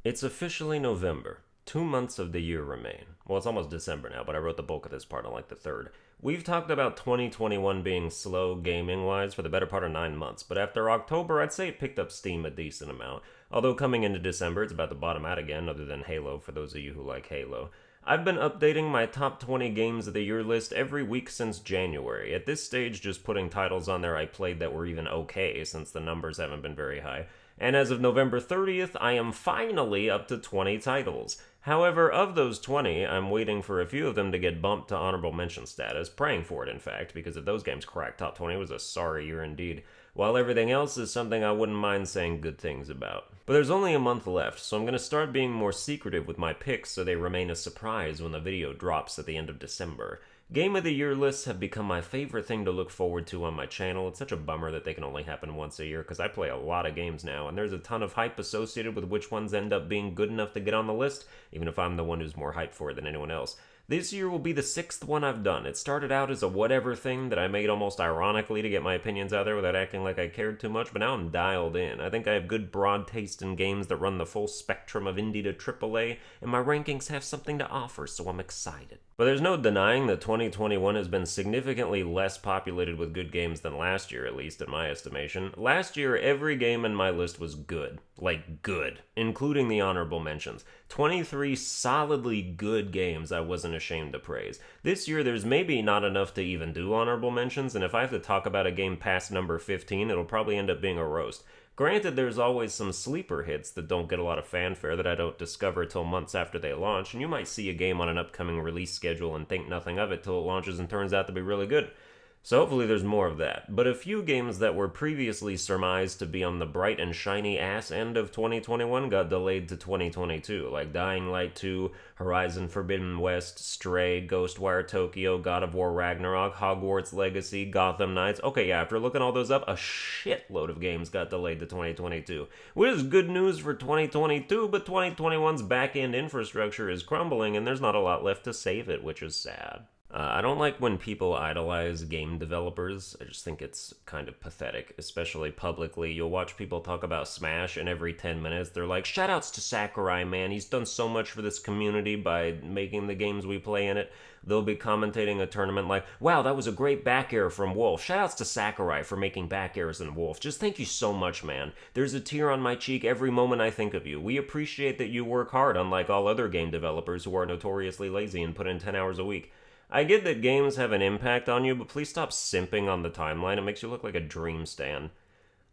It's officially November. 2 months of the year remain. Well, it's almost December now, but I wrote the bulk of this part on like the 3rd. We've talked about 2021 being slow gaming-wise for the better part of 9 months, but after October, I'd say it picked up steam a decent amount. Although coming into December, it's about to bottom out again, other than Halo, for those of you who like Halo. I've been updating my top 20 games of the year list every week since January. At this stage, just putting titles on there I played that were even okay, since the numbers haven't been very high. And as of November 30th, I am finally up to 20 titles. However, of those 20, I'm waiting for a few of them to get bumped to honorable mention status, praying for it in fact, because if those games cracked top 20, it was a sorry year indeed, while everything else is something I wouldn't mind saying good things about. But there's only a month left, so I'm going to start being more secretive with my picks so they remain a surprise when the video drops at the end of December. Game of the Year lists have become my favorite thing to look forward to on my channel. It's such a bummer that they can only happen once a year because I play a lot of games now, and there's a ton of hype associated with which ones end up being good enough to get on the list, even if I'm the one who's more hyped for it than anyone else. This year will be the 6th one I've done. It started out as a whatever thing that I made almost ironically to get my opinions out there without acting like I cared too much, but now I'm dialed in. I think I have good broad taste in games that run the full spectrum of indie to AAA, and my rankings have something to offer, so I'm excited. But there's no denying that 2021 has been significantly less populated with good games than last year, at least in my estimation. Last year, every game in my list was good. Like, good. Including the honorable mentions. 23 solidly good games I wasn't ashamed to praise. This year, there's maybe not enough to even do honorable mentions, and if I have to talk about a game past number 15, it'll probably end up being a roast. Granted, there's always some sleeper hits that don't get a lot of fanfare that I don't discover till months after they launch, and you might see a game on an upcoming release schedule and think nothing of it till it launches and turns out to be really good. So hopefully there's more of that. But a few games that were previously surmised to be on the bright and shiny ass end of 2021 got delayed to 2022, like Dying Light 2, Horizon Forbidden West, Stray, Ghostwire Tokyo, God of War Ragnarok, Hogwarts Legacy, Gotham Knights. Okay, yeah, after looking all those up, a shitload of games got delayed to 2022. Which is good news for 2022, but 2021's back-end infrastructure is crumbling and there's not a lot left to save it, which is sad. I don't like when people idolize game developers. I just think it's kind of pathetic, especially publicly. You'll watch people talk about Smash, and every 10 minutes they're like, shoutouts to Sakurai, man. He's done so much for this community by making the games we play in it. They'll be commentating a tournament like, wow, that was a great back air from Wolf. Shoutouts to Sakurai for making back airs in Wolf. Just thank you so much, man. There's a tear on my cheek every moment I think of you. We appreciate that you work hard, unlike all other game developers who are notoriously lazy and put in 10 hours a week. I get that games have an impact on you, but please stop simping on the timeline. It makes you look like a dream stan.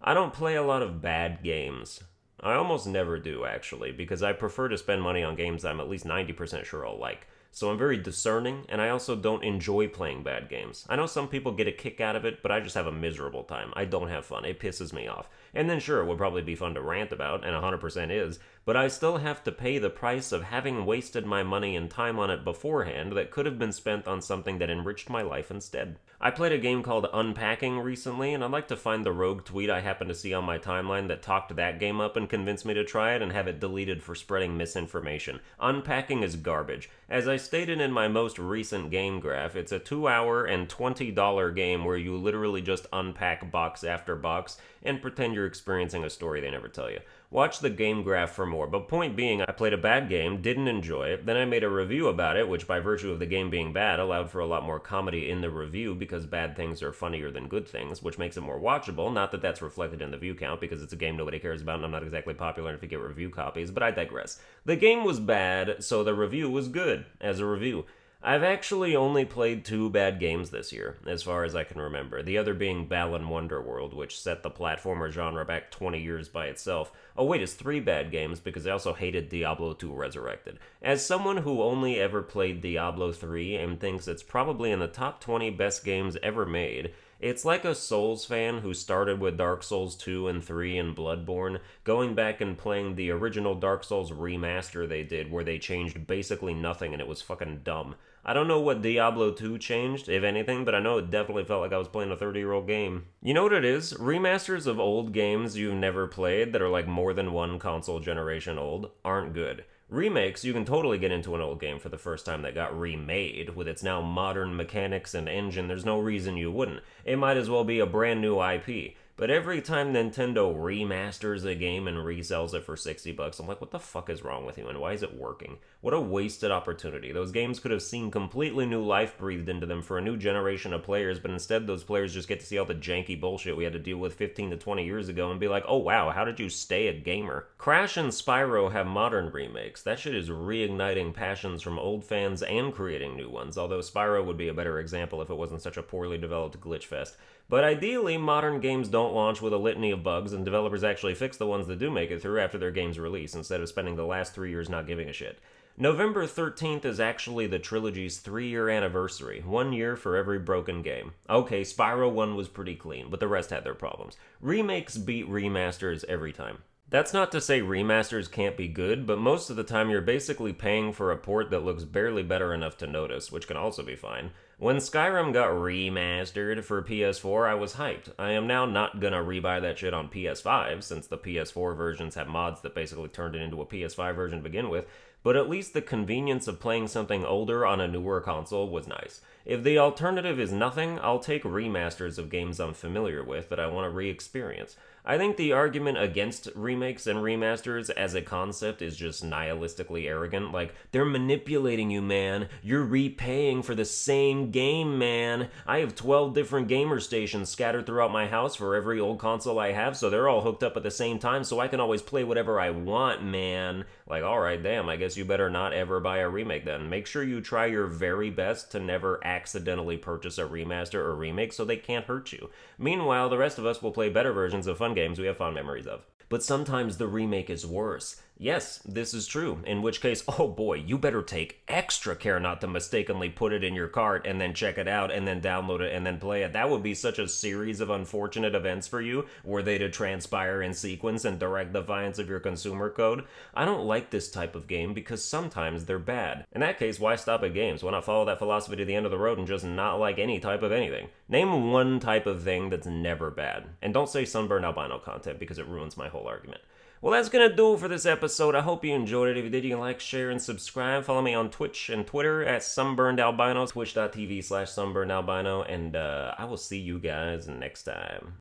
I don't play a lot of bad games. I almost never do, actually, because I prefer to spend money on games I'm at least 90% sure I'll like. So I'm very discerning, and I also don't enjoy playing bad games. I know some people get a kick out of it, but I just have a miserable time. I don't have fun. It pisses me off. And then sure, it would probably be fun to rant about, and 100% is, but I still have to pay the price of having wasted my money and time on it beforehand that could have been spent on something that enriched my life instead. I played a game called Unpacking recently, and I'd like to find the rogue tweet I happened to see on my timeline that talked that game up and convinced me to try it and have it deleted for spreading misinformation. Unpacking is garbage. As I stated in my most recent game graph, it's a 2-hour and $20 game where you literally just unpack box after box and pretend you're experiencing a story they never tell you. Watch the game graph for more, but point being, I played a bad game, didn't enjoy it, then I made a review about it, which by virtue of the game being bad allowed for a lot more comedy in the review because bad things are funnier than good things, which makes it more watchable. Not that that's reflected in the view count because it's a game nobody cares about and I'm not exactly popular enough to get review copies, but I digress. The game was bad, so the review was good as a review. I've actually only played 2 bad games this year, as far as I can remember, the other being Balan Wonderworld, which set the platformer genre back 20 years by itself. Oh wait, it's 3 bad games, because I also hated Diablo 2 Resurrected. As someone who only ever played Diablo 3 and thinks it's probably in the top 20 best games ever made, it's like a Souls fan who started with Dark Souls 2 and 3 and Bloodborne, going back and playing the original Dark Souls remaster they did where they changed basically nothing and it was fucking dumb. I don't know what Diablo 2 changed, if anything, but I know it definitely felt like I was playing a 30-year-old game. You know what it is? Remasters of old games you've never played that are like more than one console generation old aren't good. Remakes, you can totally get into an old game for the first time that got remade. With its now modern mechanics and engine, there's no reason you wouldn't. It might as well be a brand new IP. But every time Nintendo remasters a game and resells it for $60, I'm like, what the fuck is wrong with you and why is it working? What a wasted opportunity. Those games could have seen completely new life breathed into them for a new generation of players, but instead those players just get to see all the janky bullshit we had to deal with 15 to 20 years ago and be like, oh wow, how did you stay a gamer? Crash and Spyro have modern remakes. That shit is reigniting passions from old fans and creating new ones, although Spyro would be a better example if it wasn't such a poorly developed glitch fest. But ideally, modern games don't launch with a litany of bugs, and developers actually fix the ones that do make it through after their game's release, instead of spending the last 3 years not giving a shit. November 13th is actually the trilogy's 3-year anniversary, 1 year for every broken game. Okay, Spyro 1 was pretty clean, but the rest had their problems. Remakes beat remasters every time. That's not to say remasters can't be good, but most of the time you're basically paying for a port that looks barely better enough to notice, which can also be fine. When Skyrim got remastered for PS4, I was hyped. I am now not gonna rebuy that shit on PS5, since the PS4 versions have mods that basically turned it into a PS5 version to begin with, but at least the convenience of playing something older on a newer console was nice. If the alternative is nothing, I'll take remasters of games I'm familiar with that I want to re-experience. I think the argument against remakes and remasters as a concept is just nihilistically arrogant. Like, they're manipulating you, man. You're repaying for the same game, man. I have 12 different gamer stations scattered throughout my house for every old console I have, so they're all hooked up at the same time, so I can always play whatever I want, man. Like, alright, damn, I guess you better not ever buy a remake then. Make sure you try your very best to never accidentally purchase a remaster or remake so they can't hurt you. Meanwhile, the rest of us will play better versions of fun games we have fond memories of. But sometimes the remake is worse. Yes, this is true, in which case, oh boy, you better take extra care not to mistakenly put it in your cart and then check it out and then download it and then play it. That would be such a series of unfortunate events for you, were they to transpire in sequence in direct defiance of your consumer code. I don't like this type of game because sometimes they're bad. In that case, why stop at games? Why not follow that philosophy to the end of the road and just not like any type of anything? Name one type of thing that's never bad. And don't say Sunburned Albino content because it ruins my whole argument. Well, that's gonna do it for this episode. I hope you enjoyed it. If you did, you can like, share, and subscribe. Follow me on Twitch and Twitter at Sunburned Albino, twitch.tv/SunburnedAlbino, and I will see you guys next time.